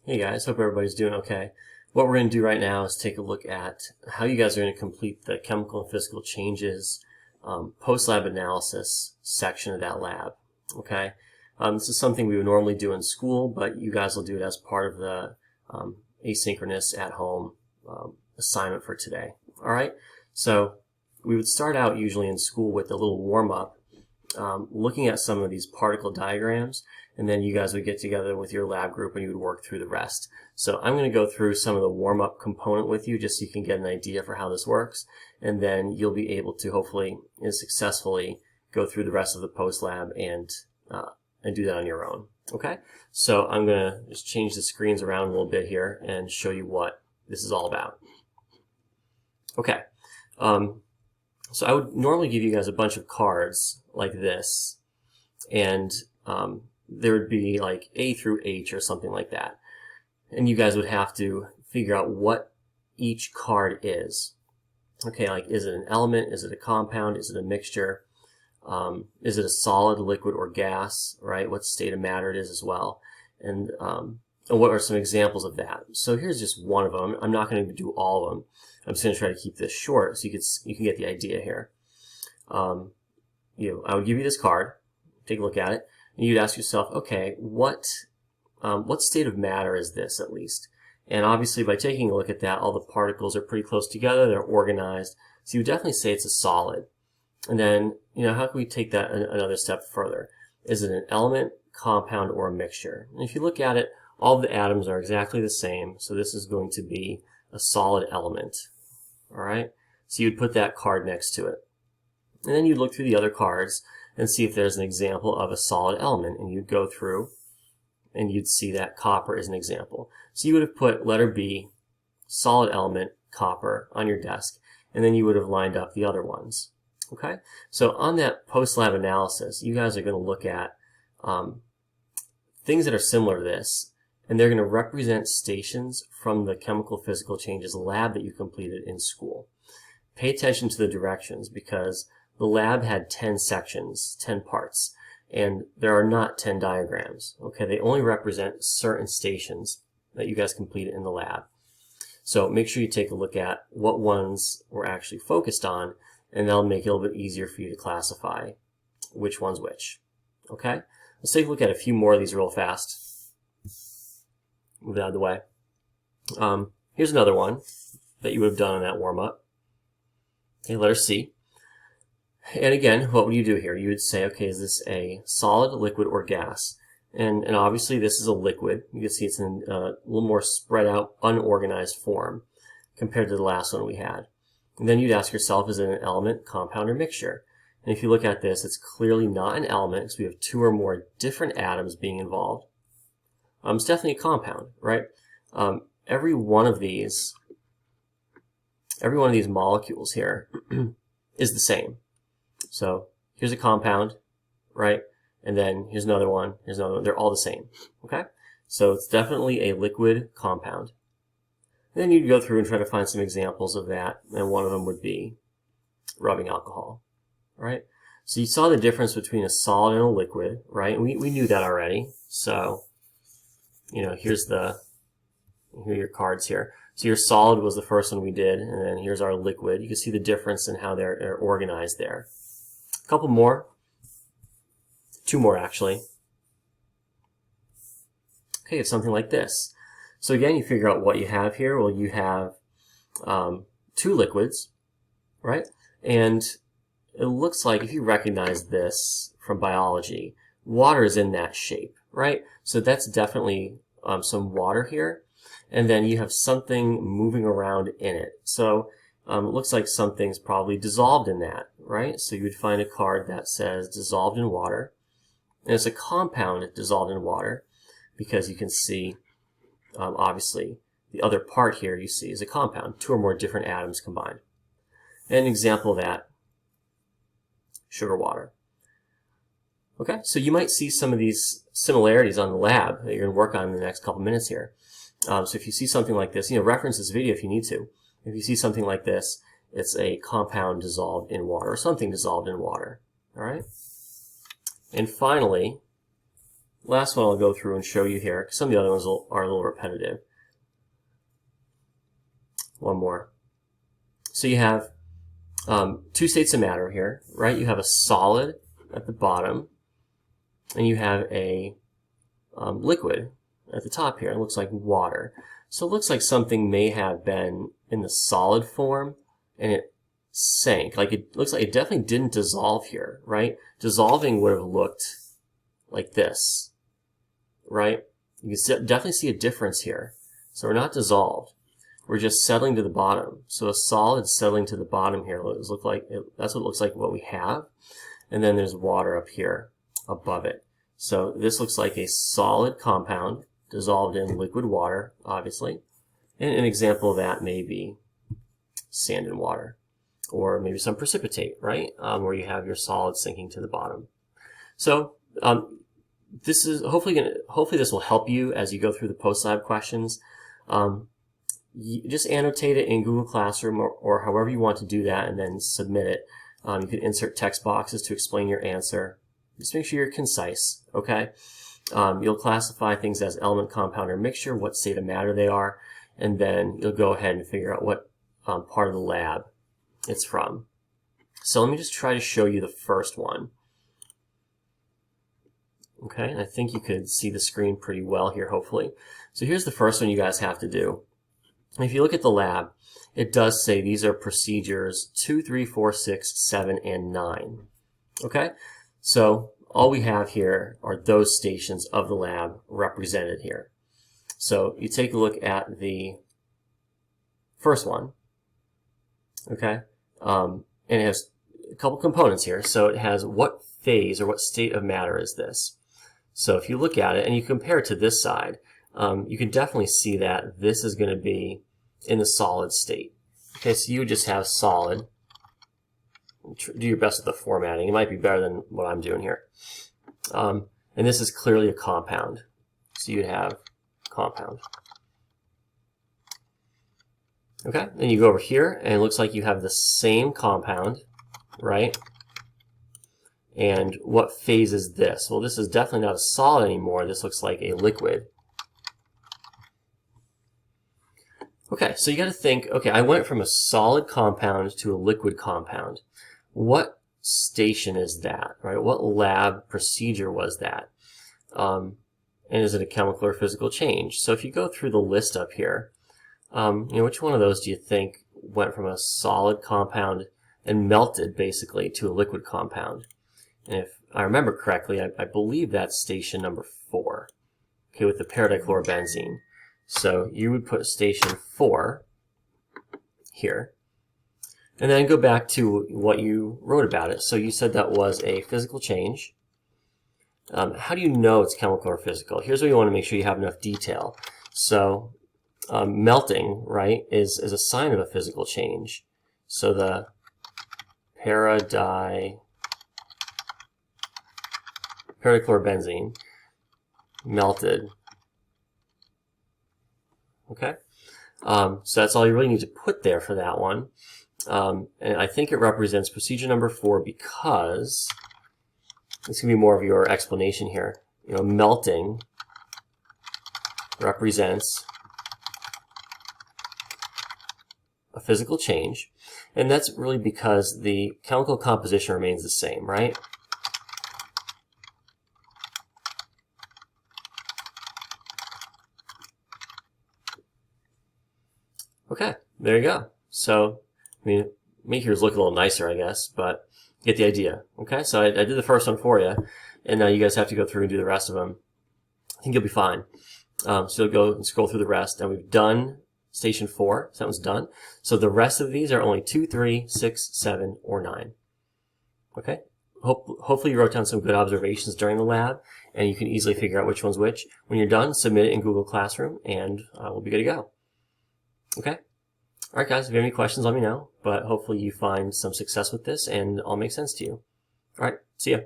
Hey guys, hope everybody's doing okay. What we're going to do right now is take a look at how you guys are going to complete the chemical and physical changes post-lab analysis section of that lab. Okay, this is something we would normally do in school, but you guys will do it as part of the asynchronous at-home assignment for today. All right, so we would start out usually in school with a little warm-up, looking at some of these particle diagrams, and then you guys would get together with your lab group and you would work through the rest. So I'm going to go through some of the warm-up component with you just so you can get an idea for how this works, and then you'll be able to hopefully and successfully go through the rest of the post-lab and do that on your own. Okay, so I'm going to just change the screens around a little bit here and show you what this is all about. Okay, so I would normally give you guys a bunch of cards like this, and there would be like A through H or something like that. And you guys would have to figure out what each card is. Okay, like is it an element? Is it a compound? Is it a mixture? Is it a solid, liquid, or gas? Right? What state of matter it is as well. And what are some examples of that? So here's just one of them. I'm not going to do all of them. I'm just going to try to keep this short so you can get the idea here. I would give you this card, take a look at it, and you'd ask yourself, okay, what state of matter is this at least? And obviously by taking a look at that, all the particles are pretty close together, they're organized, so you would definitely say it's a solid. And then, how can we take that another step further? Is it an element, compound, or a mixture? And if you look at it, all of the atoms are exactly the same, so this is going to be a solid element. All right? So you'd put that card next to it. And then you'd look through the other cards and see if there's an example of a solid element, and you'd go through and you'd see that copper is an example. So you would have put letter B, solid element, copper, on your desk, and then you would have lined up the other ones. Okay? So on that post-lab analysis, you guys are going to look at things that are similar to this, and they're going to represent stations from the chemical physical changes lab that you completed in school. Pay attention to the directions because the lab had 10 sections, 10 parts, and there are not 10 diagrams. Okay, they only represent certain stations that you guys completed in the lab. So make sure you take a look at what ones we're actually focused on, and that'll make it a little bit easier for you to classify which one's which. Okay, let's take a look at a few more of these real fast. Move it out of the way. Here's another one that you would have done on that warm-up. Okay, letter C. And again, what would you do here? You would say, okay, is this a solid, liquid, or gas? And obviously this is a liquid. You can see it's in a little more spread out, unorganized form compared to the last one we had. And then you'd ask yourself, is it an element, compound, or mixture? And if you look at this, it's clearly not an element because we have two or more different atoms being involved. It's definitely a compound, right? Every one of these molecules here is the same. So here's a compound, right? And then here's another one, here's another one. They're all the same, okay? So it's definitely a liquid compound. And then you'd go through and try to find some examples of that, and one of them would be rubbing alcohol, right? So you saw the difference between a solid and a liquid, right? And we knew that already. So, here are your cards here. So your solid was the first one we did, and then here's our liquid. You can see the difference in how they're organized there. A couple more. Two more, actually. Okay, it's something like this. So again, you figure out what you have here. Well, you have two liquids, right? And it looks like, if you recognize this from biology, water is in that shape, right? So that's definitely some water here. And then you have something moving around in it. So it looks like something's probably dissolved in that, right? So you would find a card that says dissolved in water. And it's a compound dissolved in water because you can see, obviously, the other part here you see is a compound, two or more different atoms combined. And an example of that, sugar water. Okay, so you might see some of these similarities on the lab that you're going to work on in the next couple minutes here. So if you see something like this, reference this video if you need to. If you see something like this, it's a compound dissolved in water, or something dissolved in water. All right? And finally, last one I'll go through and show you here, 'cause some of the other ones are a little repetitive. One more. So you have two states of matter here, right? You have a solid at the bottom, and you have a liquid at the top here. It looks like water. So it looks like something may have been in the solid form, and it sank. Like it looks like it definitely didn't dissolve here, right? Dissolving would have looked like this, right? You can definitely see a difference here. So we're not dissolved. We're just settling to the bottom. So a solid settling to the bottom here that's what it looks like what we have. And then there's water up here above it. So this looks like a solid compound dissolved in liquid water, obviously. And an example of that may be sand and water, or maybe some precipitate, right? Where you have your solid sinking to the bottom. So this is hopefully this will help you as you go through the post-lab questions. You just annotate it in Google Classroom or however you want to do that, and then submit it. You can insert text boxes to explain your answer. Just make sure you're concise, okay? You'll classify things as element, compound, or mixture, what state of matter they are, and then you'll go ahead and figure out what part of the lab it's from. So let me just try to show you the first one. Okay, and I think you could see the screen pretty well here, hopefully. So here's the first one you guys have to do. If you look at the lab, it does say these are procedures 2, 3, 4, 6, 7, and 9. Okay? So all we have here are those stations of the lab represented here. So you take a look at the first one. Okay? And it has a couple components here. So it has what phase or what state of matter is this? So if you look at it and you compare it to this side, you can definitely see that this is going to be in the solid state. Okay, so you just have solid. Do your best with the formatting. It might be better than what I'm doing here. And this is clearly a compound. So you'd have compound. Okay, then you go over here, and it looks like you have the same compound, right? And what phase is this? Well, this is definitely not a solid anymore. This looks like a liquid. Okay, so you got to think, okay, I went from a solid compound to a liquid compound. What station is that, right? What lab procedure was that? And is it a chemical or physical change? So if you go through the list up here, which one of those do you think went from a solid compound and melted basically to a liquid compound? And if I remember correctly, I believe that's station number 4, okay, with the paradichlorobenzene. So you would put station 4 here, and then go back to what you wrote about it. So you said that was a physical change. How do you know it's chemical or physical? Here's where you want to make sure you have enough detail. So melting, right, is a sign of a physical change. So the paradichlorobenzene melted. Okay, so that's all you really need to put there for that one. And I think it represents procedure number 4 because it's going to be more of your explanation here. Melting represents a physical change, and that's really because the chemical composition remains the same, right? Okay, there you go. So, make yours look a little nicer, I guess, but get the idea. Okay, so I did the first one for you, and now you guys have to go through and do the rest of them. I think you'll be fine. So you'll go and scroll through the rest, and we've done station 4, so that one's done. So the rest of these are only 2, 3, 6, 7, or 9. Okay? Hopefully you wrote down some good observations during the lab, and you can easily figure out which one's which. When you're done, submit it in Google Classroom, and we'll be good to go. Okay? Alright guys, if you have any questions, let me know, but hopefully you find some success with this and it all makes sense to you. Alright, see ya.